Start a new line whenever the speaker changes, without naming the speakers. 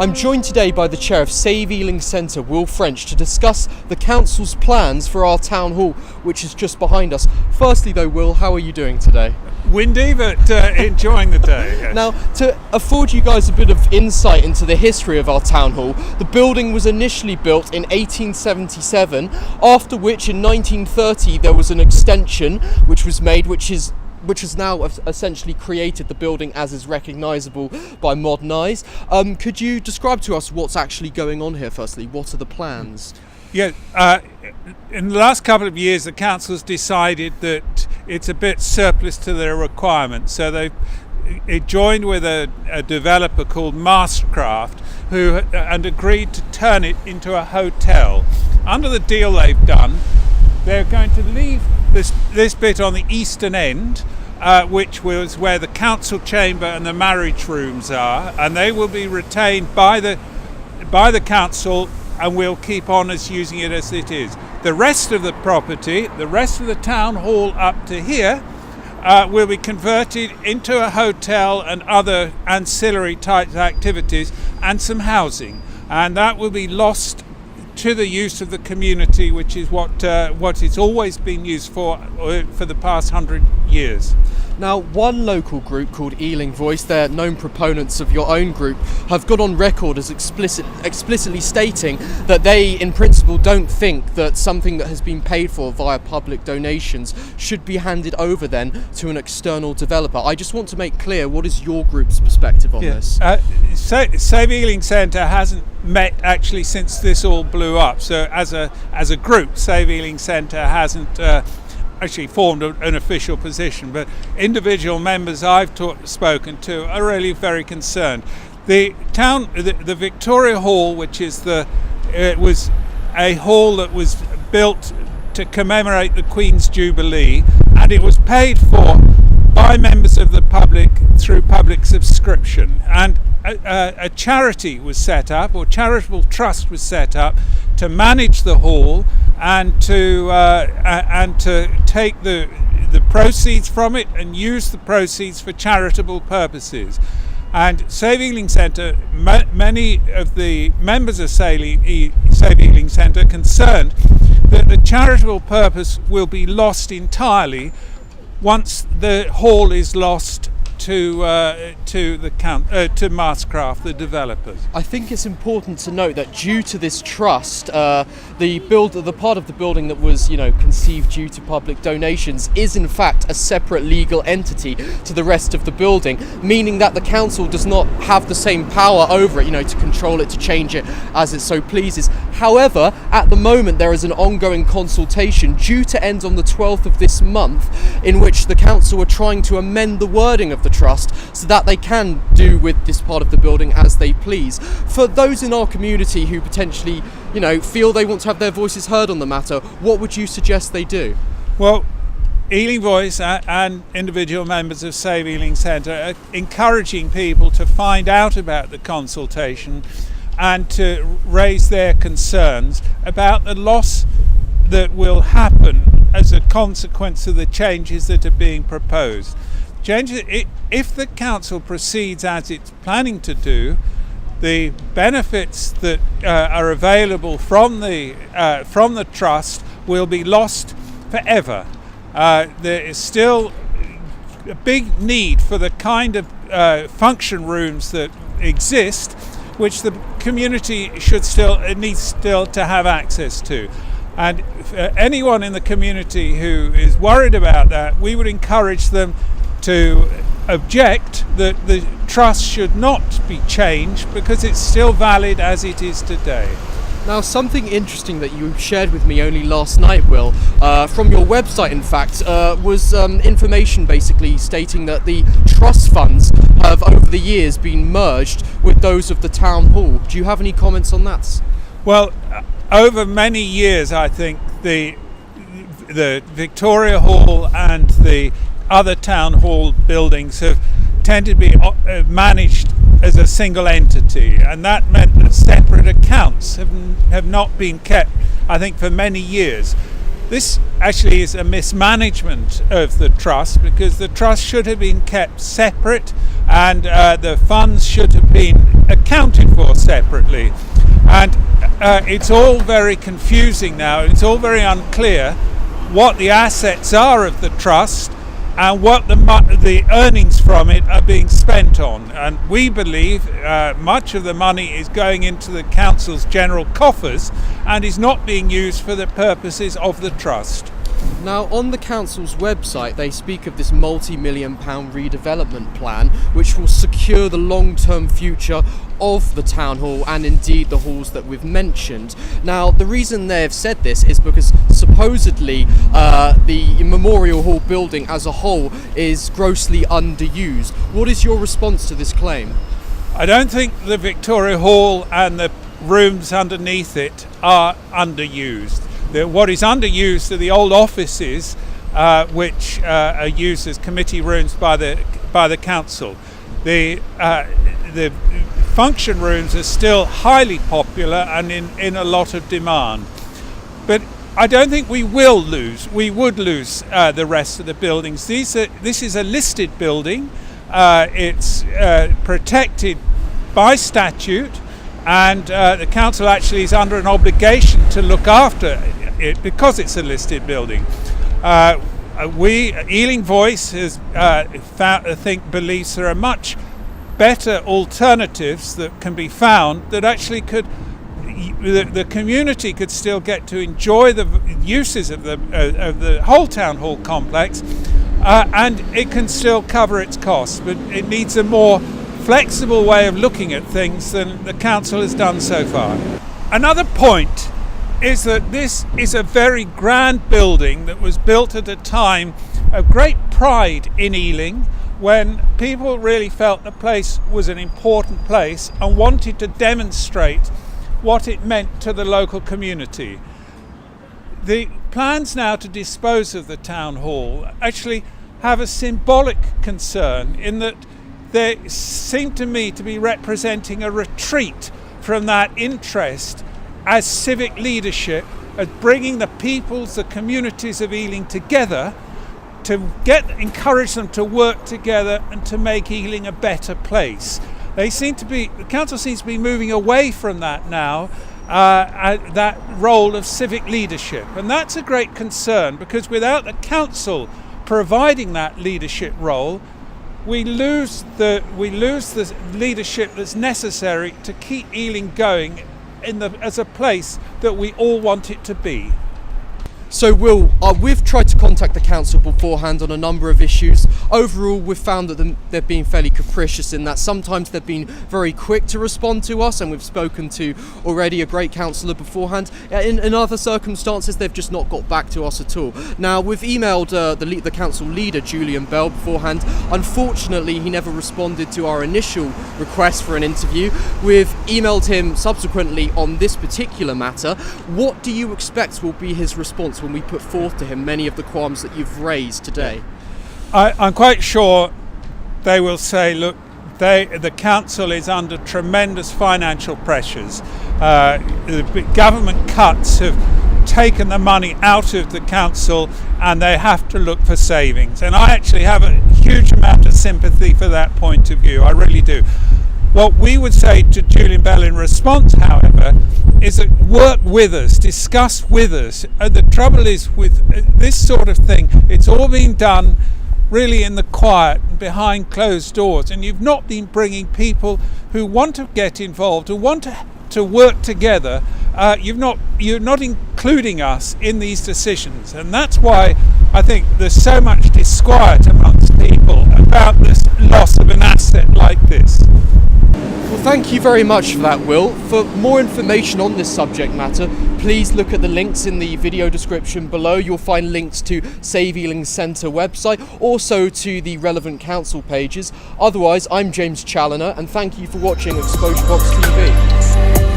I'm joined today by the chair of Save Ealing Centre, Will French, to discuss the council's plans for our town hall, which is just behind us. Firstly though, Will, how are you doing today?
Windy, but enjoying the day. Yes.
Now, to afford you guys a bit of insight into the history of our town hall, the building was initially built in 1877, after which in 1930 there was an extension which was made, which has now essentially created the building as is recognisable by modern eyes. Could you describe to us what's actually going on here firstly? What are the plans?
Yeah, in the last couple of years the council's decided that it's a bit surplus to their requirements, so it joined with a developer called Mastercraft and agreed to turn it into a hotel. Under the deal they've done, they're going to leave this bit on the eastern end, which was where the council chamber and the marriage rooms are, and they will be retained by the council, and we'll keep on as using it as it is. The rest of the property, the rest of the town hall up to here, will be converted into a hotel and other ancillary types of activities and some housing, and that will be lost to the use of the community, which is what it's always been used for the past 100 years.
Now, one local group called Ealing Voice, they're known proponents of your own group, have got on record as explicitly stating that they, in principle, don't think that something that has been paid for via public donations should be handed over then to an external developer. I just want to make clear, what is your group's perspective on this?
Save Ealing Centre hasn't met actually since this all blew up. So as a group, Save Ealing Centre hasn't actually formed an official position, but individual members I've spoken to are really very concerned. The Victoria Hall, which is was a hall that was built to commemorate the Queen's Jubilee, and it was paid for by members of the public through public subscription, and a charity was set up, or charitable trust was set up, to manage the hall and to take the proceeds from it and use the proceeds for charitable purposes. And Save Ealing Centre, many of the members of Save Ealing Centre are concerned that the charitable purpose will be lost entirely once the hall is lost to Mastercraft, the developers.
I think it's important to note that due to this trust, the part of the building that was, conceived due to public donations is in fact a separate legal entity to the rest of the building, meaning that the council does not have the same power over it, to control it, to change it as it so pleases. However, at the moment there is an ongoing consultation due to end on the 12th of this month, in which the council are trying to amend the wording of the trust so that they can do with this part of the building as they please. For those in our community who potentially, feel they want to have their voices heard on the matter, what would you suggest they do?
Well, Ealing Voice and individual members of Save Ealing Centre are encouraging people to find out about the consultation and to raise their concerns about the loss that will happen as a consequence of the changes that are being proposed. If the council proceeds as it's planning to do, the benefits that are available from the trust will be lost forever. There is still a big need for the kind of function rooms that exist, which the community needs still to have access to. And anyone in the community who is worried about that, we would encourage them to object that the trust should not be changed because it's still valid as it is today.
Now, something interesting that you shared with me only last night, Will, from your website in fact, was information basically stating that the trust funds have over the years been merged with those of the town hall. Do you have any comments on that?
Well, over many years I think the Victoria Hall and the other town hall buildings have tended to be managed as a single entity, and that meant that separate accounts have not been kept, I think, for many years. This actually is a mismanagement of the trust, because the trust should have been kept separate, and the funds should have been accounted for separately. And it's all very confusing now. It's all very unclear what the assets are of the trust and what the earnings from it are being spent on. And we believe much of the money is going into the council's general coffers and is not being used for the purposes of the trust.
Now, on the council's website, they speak of this multi-million-pound redevelopment plan, which will secure the long-term future of the town hall and indeed the halls that we've mentioned. Now, the reason they've said this is because supposedly the Memorial Hall building as a whole is grossly underused. What is your response to this claim?
I don't think the Victoria Hall and the rooms underneath it are underused. What is underused are the old offices, which are used as committee rooms by the council. The function rooms are still highly popular and in a lot of demand. But I don't think we will lose. We would lose the rest of the buildings. This is a listed building. It's protected by statute, and the council actually is under an obligation to look after it because it's a listed building. Ealing Voice has believes there are much better alternatives that can be found that actually could the community could still get to enjoy the uses of the whole town hall complex, and it can still cover its costs, but it needs a more flexible way of looking at things than the council has done so far. Another point is that this is a very grand building that was built at a time of great pride in Ealing, when people really felt the place was an important place and wanted to demonstrate what it meant to the local community. The plans now to dispose of the town hall actually have a symbolic concern, in that they seem to me to be representing a retreat from that interest as civic leadership, as bringing the peoples, the communities of Ealing together to encourage them to work together and to make Ealing a better place. The council seems to be moving away from that now, that role of civic leadership, and that's a great concern, because without the council providing that leadership role, we lose the leadership that's necessary to keep Ealing going as a place that we all want it to be.
So Will, we've tried to contact the council beforehand on a number of issues. Overall, we've found that they've been fairly capricious in that sometimes they've been very quick to respond to us, and we've spoken to already a great councillor beforehand. In other circumstances, they've just not got back to us at all. Now, we've emailed the council leader, Julian Bell, beforehand. Unfortunately, he never responded to our initial request for an interview. We've emailed him subsequently on this particular matter. What do you expect will be his response when we put forth to him many of the qualms that you've raised today?
I'm quite sure they will say, look, the council is under tremendous financial pressures. The government cuts have taken the money out of the council, and they have to look for savings. And I actually have a huge amount of sympathy for that point of view. I really do. What we would say to Julian Bell in response, however, is that work with us, discuss with us. The trouble is with this sort of thing, it's all been done really in the quiet, behind closed doors, and you've not been bringing people who want to get involved, who want to work together. You're not including us in these decisions, and that's why I think there's so much disquiet amongst people about this loss of an asset like this.
Well, thank you very much for that, Will. For more information on this subject matter, please look at the links in the video description below. You'll find links to Save Ealing Centre website, also to the relevant council pages. Otherwise, I'm James Challoner, and thank you for watching Exposure Box TV.